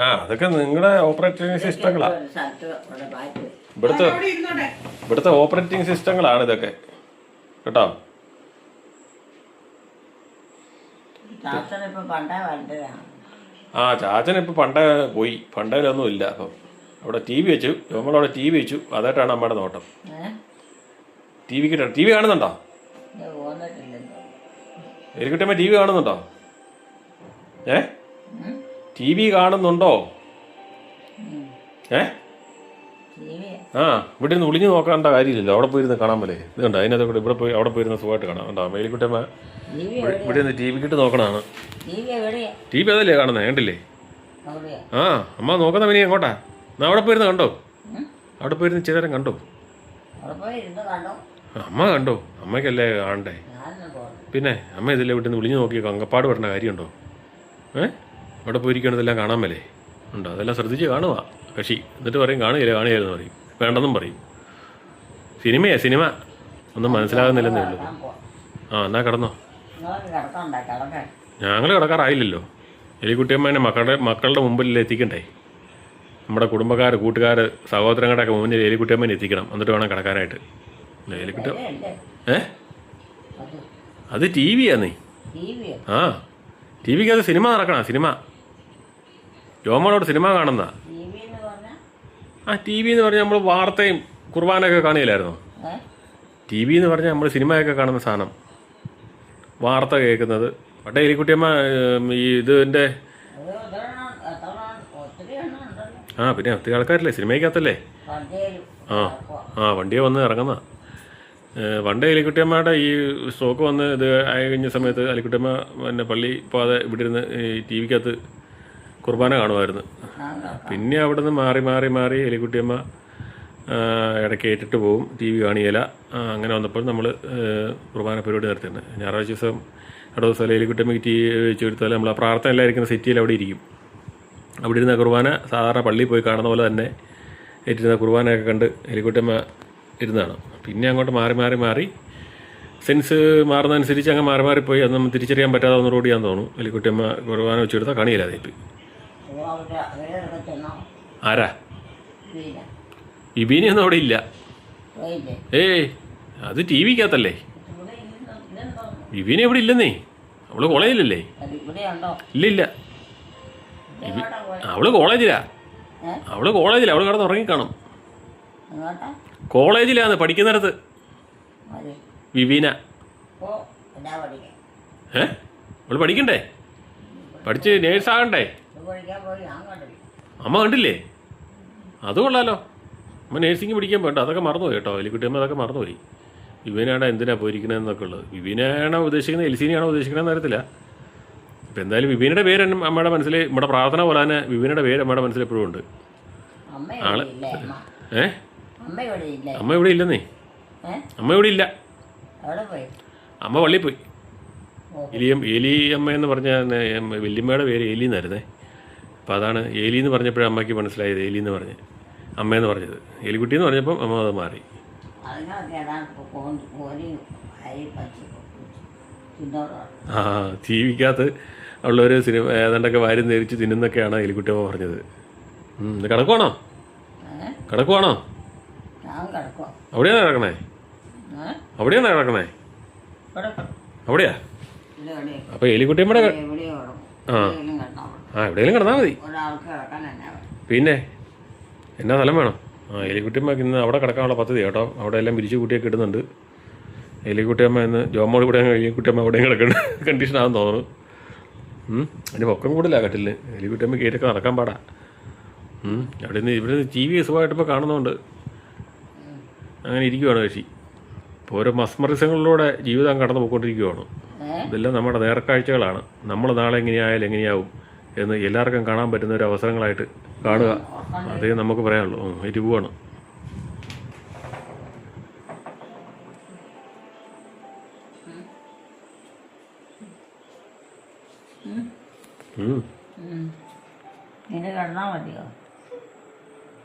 അതൊക്കെ നിങ്ങളുടെ ഓപ്പറേറ്റിംഗ് സിസ്റ്റങ്ങളാ. ഒരു സ്ഥലത്ത് ഇവിടെ മാറ്റി വെക്കും. ഇവിടുത്തെ ഓപ്പറേറ്റിംഗ് സിസ്റ്റങ്ങളാണ് ഇതൊക്കെ കേട്ടോ. ചാച്ചനിപ്പോ പണ്ടേ വലുതാണ്. ചാച്ചൻ ഇപ്പം പണ്ടേ പോയി. പണ്ടേലൊന്നും ഇല്ല. അപ്പം അവിടെ ടി വി വെച്ചു. നമ്മളവിടെ ടി വി വെച്ചു. അതായിട്ടാണ് അമ്മയുടെ നോട്ടം. ടി വി കാണുന്നുണ്ടോ? എലിക്കുട്ടമ്മ ടി വി കാണുന്നുണ്ടോ? ടി വി കാണുന്നുണ്ടോ? ഇവിടെ നിന്ന് ഒളിഞ്ഞു നോക്കേണ്ട കാര്യമില്ലല്ലോ. അവിടെ പോയിരുന്ന് കാണാൻ പോലെ ഇതുണ്ട്. അതിനകത്ത് കൂടെ ഇവിടെ പോയി അവിടെ പോയിരുന്ന സുഖമായിട്ട് കാണാം. ഉണ്ടോ? എലിക്കുട്ടമ്മ ഇവിടെ നിന്ന് ടി വിക്കിട്ട് നോക്കണതാണ്. ടി വി അതല്ലേ കാണുന്നത്? കണ്ടില്ലേ? അമ്മ നോക്കുന്ന പനി എങ്ങോട്ടാ? എന്നാ അവിടെ പോയിരുന്ന് കണ്ടോ? അവിടെ പോയിരുന്ന് ചിലരം കണ്ടോ? അമ്മ കണ്ടോ? അമ്മയ്ക്കല്ലേ കാണണ്ടേ? പിന്നെ അമ്മ ഇതില്ലേ വീട്ടിൽ നിന്ന് വിളിഞ്ഞു നോക്കിയോ? അങ്കപ്പാട് വരേണ്ട കാര്യമുണ്ടോ? അവിടെ പോയിരിക്കണതെല്ലാം കാണാൻ മേലേ ഉണ്ടോ? അതെല്ലാം ശ്രദ്ധിച്ച് കാണുക കക്ഷി. എന്നിട്ട് പറയും കാണുകയില്ലെന്ന് പറയും. വേണ്ടെന്നും പറയും. സിനിമ ഒന്നും മനസ്സിലാകുന്നില്ലെന്നേ ഉള്ളൂ. എന്നാ കിടന്നോ. ഞങ്ങൾ കിടക്കാറായില്ലല്ലോ. എലിക്കുട്ടിയമ്മേനെ മക്കളുടെ മുമ്പിൽ എത്തിക്കണ്ടേ? നമ്മുടെ കുടുംബക്കാർ, കൂട്ടുകാർ, സഹോദരങ്ങളുടെ ഒക്കെ മുന്നിൽ എലിക്കുട്ടിയമ്മേനെ എത്തിക്കണം. എന്നിട്ട് വേണം കിടക്കാനായിട്ട്. എലിക്കുട്ടി അത് ടി വിയാന്നേ. ടി വിക്ക് അത് സിനിമ നടക്കണം. സിനിമ ജോമോളോട് സിനിമ കാണുന്ന. ടി വി എന്ന് പറഞ്ഞാൽ നമ്മൾ വാർത്തയും കുർബാനയൊക്കെ കാണില്ലായിരുന്നോ? ടി വി എന്ന് പറഞ്ഞാൽ നമ്മൾ സിനിമയൊക്കെ കാണുന്ന സാധനം. വാർത്ത കേൾക്കുന്നത്. പട്ടേ എലിക്കുട്ടിയമ്മ ഈ ഇതിൻ്റെ പിന്നെ ഒത്തിരി ആൾക്കാരില്ലേ സിനിമയ്ക്കകത്തല്ലേ? വണ്ടിയെ വന്ന് ഇറങ്ങുന്ന. പണ്ട് എലിക്കുട്ടിയമ്മയുടെ ഈ സ്ട്രോക്ക് വന്ന് ഇത് ആയി കഴിഞ്ഞ സമയത്ത് എലിക്കുട്ടിയമ്മ പിന്നെ പള്ളി പോകാതെ ഇവിടെ ഇരുന്ന് ഈ ടി വിക്കകത്ത് കുർബാന കാണുമായിരുന്നു. പിന്നെ അവിടെ നിന്ന് മാറി എലിക്കുട്ടിയമ്മ ഇടയ്ക്ക് ഏറ്റിട്ട് പോവും. ടി വി കാണിയില്ല. അങ്ങനെ വന്നപ്പോൾ നമ്മൾ കുർബാന പരിപാടി നടത്തിയിട്ടുണ്ട്. ഞായറാഴ്ച ദിവസം അടുത്ത ദിവസം എലിക്കുട്ടിയമ്മയ്ക്ക് ടി വി വെച്ച് കൊടുത്താൽ നമ്മൾ ആ പ്രാർത്ഥന എല്ലാം ഇരിക്കുന്ന സിറ്റിയിൽ അവിടെ ഇരിക്കും. അവിടെ ഇരുന്ന കുർബാന സാധാരണ പള്ളിയിൽ പോയി കാണുന്ന പോലെ തന്നെ ഏറ്റിരുന്ന കുർബാനയൊക്കെ കണ്ട് എലിക്കുട്ടിയമ്മ ഇരുന്നതാണ്. പിന്നെ അങ്ങോട്ട് മാറി സെൻസ് മാറുന്നതനുസരിച്ച് അങ്ങ് മാറിപ്പോയി. അത് നമ്മൾ തിരിച്ചറിയാൻ പറ്റാതെ ഒന്ന് റോഡിയാന്ന് തോന്നുന്നു. എലിക്കുട്ടിയമ്മ കുർബാന വെച്ചെടുത്താൽ കാണിയില്ല. അതേപ്പ് ആരാ? വിബീനൊന്നും അവിടെ ഇല്ല. അത് ടി വിക്കകത്തല്ലേ. വിബീന ഇവിടെ ഇല്ലെന്നേ. അവള് കോളേജിലല്ലേ? ഇല്ല അവള് കോളേജിലാ. അവള് കിടന്ന് ഉറങ്ങിക്കാണും. കോളേജിലാന്ന് പഠിക്കുന്നിടത്ത്. വിബീന അവള് പഠിക്കണ്ടേ? പഠിച്ച് നേഴ്സാകണ്ടേ? അമ്മ കണ്ടില്ലേ? അത് കൊള്ളാലോ. അമ്മ നേഴ്സിംഗ് പഠിക്കാൻ പോയിട്ട് അതൊക്കെ മറന്നുപോയി കേട്ടോ. എലിക്കുട്ടിയമ്മ അതൊക്കെ മറന്നുപോയി. വിബീനയുടെ എന്തിനാണ് പോയിരിക്കണതെന്നൊക്കെ ഉള്ളത്. വിബീനയാണോ ഉദ്ദേശിക്കുന്നത് എൽസീനെയാണോ ഉദ്ദേശിക്കണമെന്ന് അറിയത്തില്ല. ഇപ്പം എന്തായാലും വിബീനയുടെ പേര് അമ്മയുടെ മനസ്സിൽ, നമ്മുടെ പ്രാർത്ഥന പോലെ തന്നെ വിബീനയുടെ പേര് അമ്മയുടെ മനസ്സിൽ എപ്പോഴും ഉണ്ട്. ആള് അമ്മ ഇവിടെ ഇല്ലെന്നേ. അമ്മ ഇവിടെ ഇല്ല. അമ്മ പള്ളിയിൽ പോയി. ഏലി അമ്മ എന്ന് പറഞ്ഞാൽ വല്യമ്മയുടെ പേര് ഏലി എന്നായിരുന്നേ. അപ്പോൾ അതാണ് ഏലി എന്ന് പറഞ്ഞപ്പോഴും അമ്മയ്ക്ക് മനസ്സിലായത് ഏലി എന്ന് പറഞ്ഞ് അമ്മയെന്ന് പറഞ്ഞത്. ഏലിക്കുട്ടി എന്ന് പറഞ്ഞപ്പം അമ്മ അത് മാറി. ടി വിക്കകത്ത് ഉള്ളൊരു സിനിമ ഏതാണ്ടൊക്കെ വാരി നേരിച്ച് തിന്നുന്നൊക്കെയാണ് എലിക്കുട്ടിയമ്മ പറഞ്ഞത്. കിടക്കുവാണോ? അവിടെയാണോ കിടക്കണേ? അവിടെയാ? അപ്പൊ എലിക്കുട്ടിയമ്മയുടെ എവിടെയെങ്കിലും കിടന്നാൽ മതി. പിന്നെ എന്നാ സ്ഥലം വേണം? എലിക്കുട്ടിയമ്മക്ക് ഇന്ന് അവിടെ കിടക്കാനുള്ള പദ്ധതി കേട്ടോ. അവിടെ എല്ലാം പിരിച്ചു കൂട്ടിയൊക്കെ ഇടുന്നുണ്ട്. എലിക്കുട്ടിയമ്മ ഇന്ന് ജോമോട് കൂടെ എലിക്കുട്ടിയമ്മ അവിടെയും കിടക്കുന്ന കണ്ടീഷനാണെന്ന് തോന്നുന്നു. അതിന് പൊക്കം കൂടുതലാണ് കട്ടില്. എലിക്കുട്ടിയമ്മ കയറ്റൊക്കെ നടക്കാൻ പാടാ. അവിടെ നിന്ന് ഇവിടെ നിന്ന് ടി വി സുഖമായിട്ടിപ്പോൾ കാണുന്നതുകൊണ്ട് അങ്ങനെ ഇരിക്കുവാണ് കക്ഷി. ഇപ്പോൾ ഓരോ മസ്മറിസങ്ങളിലൂടെ ജീവിതം കടന്നു പോയിക്കൊണ്ടിരിക്കുവാണ്. ഇതെല്ലാം നമ്മുടെ നേർക്കാഴ്ചകളാണ്. നമ്മൾ നാളെ എങ്ങനെയായാലും എങ്ങനെയാവും എന്ന് എല്ലാവർക്കും കാണാൻ പറ്റുന്ന ഒരു അവസരങ്ങളായിട്ട് കാണുക. അതേ നമുക്ക് പറയാനുള്ളൂ. ഇത് പോവാണ്. ഇനി കിടന്നാൽ മതിയോ?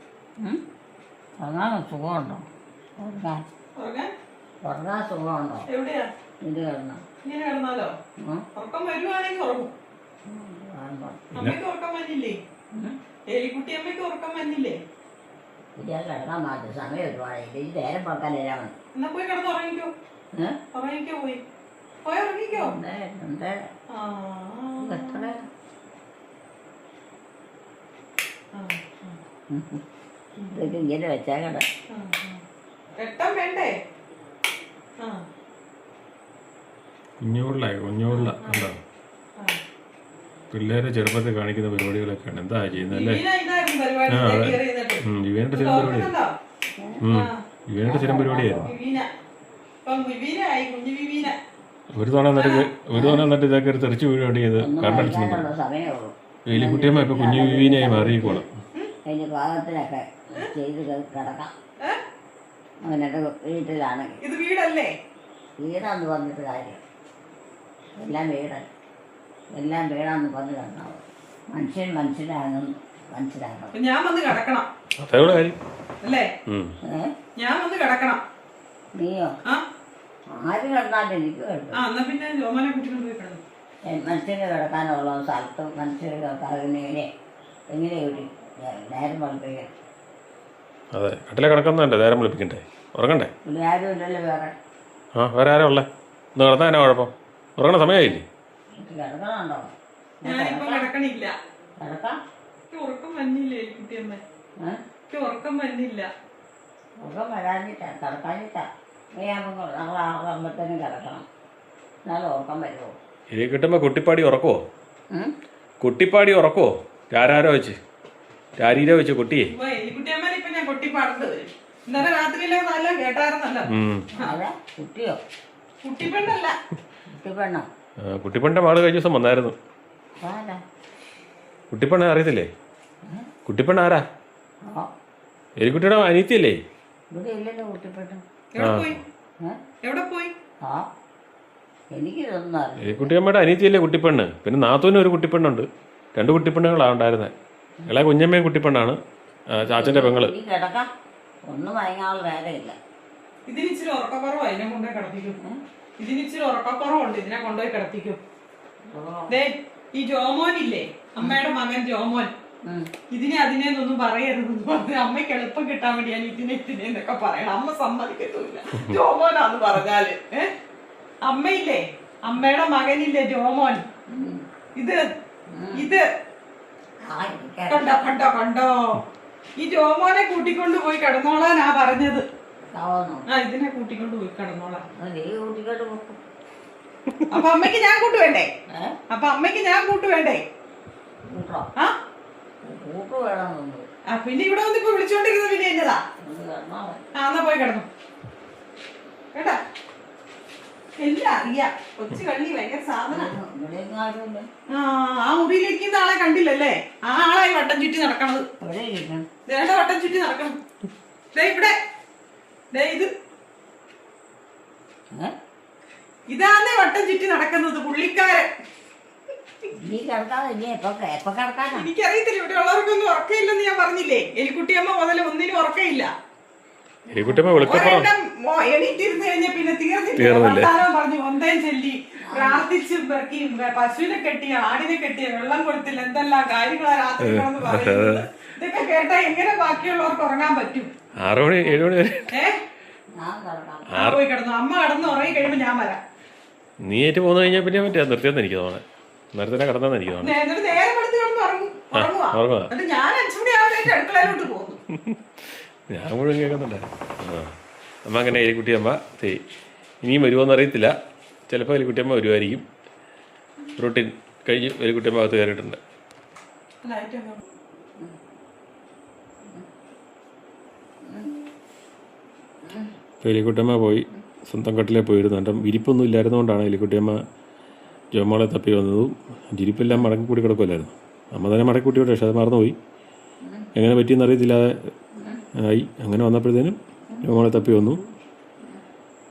ഉറങ്ങാൻ സുഖമുണ്ടോ? ഉറങ്ങാൻ ഉറങ്ങാൻ സുഖമുണ്ടോ? എവിടെയാ ഇത് കിടന്നോ? ഇങ്ങനെ കിടന്നാലോ? ഉറക്കം വരുവാണെങ്കിൽ ഉറങ്ങും. അമ്മയ്ക്ക് ഉറക്കം വന്നില്ലേ? എലിക്കുട്ടി അമ്മയ്ക്ക് ഉറക്കം വന്നില്ലേ? ഞാൻ കിടക്കാൻ മാറ്റും. സമയം ഒരുപാട് ഇത് നേരം പുറക്കാൻ വരാൻ എന്നാ പോയി കിടന്ന് ഉറങ്ങിക്കോ. ഉറങ്ങിക്കോ പോയി ഉറങ്ങിക്കോ. എത്ര ഇതൊക്കെ ഇങ്ങനെ വെച്ചേക്കട്ടെ. വെട്ടം വേണ്ടേ? കുഞ്ഞുപിള്ള എന്താ പിള്ളേരെ ചെറുപ്പത്തിൽ കാണിക്കുന്ന പരിപാടികളൊക്കെയാണ്. എന്താ ചെയ്യുന്നല്ലേ? വിവേന്റെ സ്ഥിരം പരിപാടിയായിരുന്നു. വിവേന്റെ സ്ഥിരം പരിപാടിയായിരുന്നു. ഒരു തവണ എന്നിട്ട് ഇതൊക്കെ ഒരു തെറിച്ച് വീഴുകയാണ് ചെയ്ത് കണ്ടടിച്ചു. എലിക്കുട്ടിയമ്മ ഇപ്പൊ കുഞ്ഞു വിവീനായി മാറിയിക്കോളും. അതിന് പാകത്തിനൊക്കെ ചെയ്ത് കിടക്കാം. അവനൊക്കെ വീട്ടിലാണ്. ഇത് വീടല്ലേ? വീടാന്ന് പറഞ്ഞിട്ട് കാര്യം. എല്ലാം വീടല്ല. എല്ലാം വീടാന്ന് പറഞ്ഞ് കിടക്കണം. മനുഷ്യനാണെന്ന് മനസ്സിലാക്കണം. ഞാൻ വന്ന് കിടക്കണം അല്ലേ? ഞാൻ വന്ന് കിടക്കണം. നീയോ? ആര് കിടന്നാലും എനിക്ക് കിടക്കും. പിന്നെ ജോമനെ കുട്ടികൾ പോയി കിടന്നു. മനുഷ്യന് കിടക്കാനുള്ള സ്ഥലത്ത് മനുഷ്യന് കിടക്കാതിനെ എങ്ങനെ ഒരു നേരം വളർത്തുക? അതെ, കട്ടിലെ കിടക്കുന്നുണ്ട്. നേരം വിളിപ്പിക്കണ്ടേ? ഉറങ്ങണ്ടേ? ഇവിടെ ആരും ഇല്ലല്ലോ വേറെ. വേറെ ആരാ ഉള്ളേ? ഒന്ന് കിടന്നാ എന്നാ കുഴപ്പം? ഉറങ്ങണ സമയമായില്ലേ? കിടക്കണുണ്ടോ? ഞാനിപ്പോ കിടക്കണില്ല. കിടക്കാം. ഉറക്കം വന്നില്ലേ കുട്ടിയമ്മ? ഉറക്കം വന്നില്ല. ഉറക്കം വരാനിട്ടാ കിടക്കാനിട്ടാ. നമ്മളാകുമ്പോഴത്തേനും കിടക്കണം. എന്നാലും ഉറക്കം വരുമോ? ഇനി കിട്ടുമ്പോ കുട്ടിപ്പാടി ഉറക്കുവോ? കുട്ടിപ്പാടി ഉറക്കുവോ? രാരാരോ വെച്ച് രാരീര വെച്ച് കുട്ടിയെ എലിക്കുട്ടിയമ്മ ഇപ്പൊ ഞാൻ കൊട്ടിപ്പാടേണ്ടത് വരും. ഇന്നലെ രാത്രിയിലെ നല്ല കേട്ടായിരുന്നല്ലോ. അതെ, കുട്ടിയോ? കുട്ടിപ്പെണ്ണല്ല, കുട്ടിപ്പെണ്ണോ? കുട്ടിപ്പെണ്ണ മാള് കഴിഞ്ഞ ദിവസം വന്നായിരുന്നു. കുട്ടിപ്പെണ്ണ അറിയത്തില്ലേ? കുട്ടിപ്പെണ്ണ ആരാ? എലിക്കുട്ടിയുടെ അനിയത്തിയല്ലേ? ഇവിടെ ഇല്ലല്ലോ കുട്ടിപ്പെണ്ണ. എവിടെ പോയി? എനിക്കിതൊന്നും അറിയില്ല. എലിക്കുട്ടിയമ്മയുടെ അനിയത്തിയല്ലേ കുട്ടിപ്പെണ്ണ്? പിന്നെ നാത്തൂനും ഒരു കുട്ടിപ്പെണ്ണുണ്ട്. 2 കുട്ടിപ്പെണ്ണുകളാണ് ഉണ്ടായിരുന്നത്. ഇളയ കുഞ്ഞമ്മയും കുട്ടിപ്പെണ്ണാണ്, ചാച്ചന്റെ പെങ്ങള്. കിടക്കാം. ഒന്നും മയങ്ങാനുള്ള നേരമില്ല. ഇതിനിച്ചിരി ഉറക്കക്കുറവാ, ഇതിനെ കൊണ്ടുപോയി കിടത്തിക്കും. ഇതിനിച്ചിരി ഉറക്കക്കുറവുണ്ട്, ഇതിനെ കൊണ്ടുപോയി കിടത്തിക്കും. ഈ ജോമോനില്ലേ, അമ്മയുടെ മകൻ ജോമോൻ, ഇതിനെ അതിനേന്നൊന്നും പറയരുതെന്ന് പറഞ്ഞ് അമ്മയ്ക്ക് എളുപ്പം കിട്ടാൻ വേണ്ടി ഞാൻ ഇതിനെന്നൊക്കെ പറയണം. അമ്മ സമ്മതിക്കത്തില്ല ജോമോനാന്ന് പറഞ്ഞാല്. അമ്മയില്ലേ, അമ്മയുടെ മകനില്ലേ ജോമോൻ, ഇത് കണ്ടോ കണ്ടോ കണ്ടോ? ഈ ജോമോനെ കൂട്ടിക്കൊണ്ട് പോയി കിടന്നോളാനാ പറഞ്ഞത്. ഇതിനെ കൂട്ടിക്കൊണ്ട് പോയി കിടന്നോളാം. അപ്പൊ അമ്മയ്ക്ക് ഞാൻ കൂട്ടുവേണ്ടേ? പിന്നെ ഇവിടെ വന്ന് ഇപ്പൊ വിളിച്ചോണ്ടിരിക്കുന്നത് പിന്നെ എന്നതാ? എന്നാ പോയി കിടന്നു കേട്ടാ. എല്ലാം അറിയാം. കൊച്ചു കള്ളി ഭയങ്കര സാധനം. ആ മുറിയിലിരിക്കുന്ന ആളെ കണ്ടില്ലല്ലേ? ആ ആളായി വട്ടം ചുറ്റി നടക്കണത്. വട്ടം ചുറ്റി നടക്കണം. ഇവിടെ ഇതാന്നേ വട്ടം ചുറ്റി നടക്കുന്നത് പുള്ളിക്കാരൻ. എനിക്കറിയത്തില്ല, ഇവിടെ ഉള്ളവർക്കൊന്നും ഉറക്കയില്ലെന്ന് ഞാൻ പറഞ്ഞില്ലേ. എലിക്കുട്ടിയമ്മ മുതൽ ഒന്നിനും ഉറക്കയില്ല. എണീറ്റിരുന്ന് കഴിഞ്ഞാൽ പിന്നെ തീർന്നില്ല. പറഞ്ഞു ഒന്നേം ചൊല്ലി പ്രാർത്ഥിച്ച് പെറുക്കി പശുവിനെ കെട്ടിയ ആടിനെ കെട്ടിയ വെള്ളം കൊടുത്തില്ല, എന്തെല്ലാം കാര്യങ്ങളാ രാത്രി കിടന്ന് പറയുന്നത്. ഇതൊക്കെ കേട്ടാ എങ്ങനെ ബാക്കിയുള്ളവർക്ക് ഉറങ്ങാൻ പറ്റും? 6 മണി 7 മണി വരെ പോയി കിടന്നു. അമ്മ കിടന്ന് ഉറങ്ങി കഴിയുമ്പോ ഞാൻ വരാം. നീ ഏറ്റു പോന്നു കഴിഞ്ഞാൽ പിന്നെ മറ്റേ നിർത്തിയെന്ന് എനിക്ക് തോന്നണേ. നേരത്തെ കിടന്നെന്ന് എനിക്ക് തോന്നുന്നു. നേരം എടുത്ത് കിടന്ന് ഉറങ്ങുക. എന്നിട്ട് ഞാൻ 5 മണി ആവുമ്പോഴേക്കും അടുക്കളയിലോട്ട് പോകുന്നു. ഞാൻ മുഴുവൻ കേൾക്കുന്നുണ്ടായിരുന്നു. അമ്മ അങ്ങനെ എലിക്കുട്ടിയമ്മ ഇനിയും വരുമോയെന്ന് അറിയത്തില്ല. ചിലപ്പോൾ എലിക്കുട്ടിയമ്മ വരുമായിരിക്കും. റൂട്ടീൻ കഴിഞ്ഞ് എലിക്കുട്ടിയമ്മ അകത്ത് കയറിയിട്ടുണ്ട്. ഇപ്പോൾ എലിക്കുട്ടിയമ്മ പോയി സ്വന്തം കട്ടിലേ പോയിരുന്നു. എൻ്റെ വിരിപ്പൊന്നും ഇല്ലായിരുന്നുകൊണ്ടാണ് എലിക്കുട്ടിയമ്മ ജോമോളെ തപ്പി വന്നതും ജിരിപ്പെല്ലാം മടക്കി കൂടി കിടക്കുമല്ലായിരുന്നു. അമ്മ തന്നെ മടക്കി കൂട്ടി വിട്ടു, പക്ഷെ അത് മറന്നുപോയി. എങ്ങനെ പറ്റിയെന്ന് അറിയത്തില്ലാതെ ആയി. അങ്ങനെ വന്നപ്പോഴത്തേനും ജോമോളെ തപ്പി വന്നു,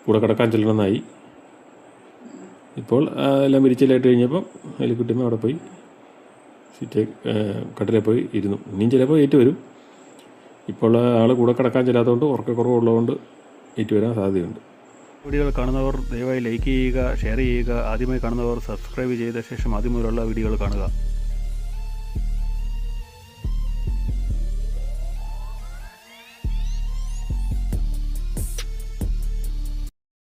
കൂടെ കിടക്കാൻ ചെല്ലണമെന്നായി. ഇപ്പോൾ എല്ലാം വിരിച്ചിലായിട്ട് കഴിഞ്ഞപ്പം എലിക്കുട്ടിയമ്മ അവിടെ പോയി കട്ടിലെ പോയി ഇരുന്നു. ഇനിയും ചിലപ്പോൾ ഏറ്റു വരും. ഇപ്പോൾ ആൾ കൂടെ കിടക്കാൻ ചെല്ലാത്തതുകൊണ്ട് ഉറക്കക്കുറവുള്ളതുകൊണ്ട് ഏറ്റു വരാൻ സാധ്യതയുണ്ട്. വീഡിയോകൾ കാണുന്നവർ ദയവായി ലൈക്ക് ചെയ്യുക, ഷെയർ ചെയ്യുക. ആദ്യമായി കാണുന്നവർ സബ്സ്ക്രൈബ് ചെയ്ത ശേഷം ആദ്യം മുതലുള്ള വീഡിയോകൾ കാണുക.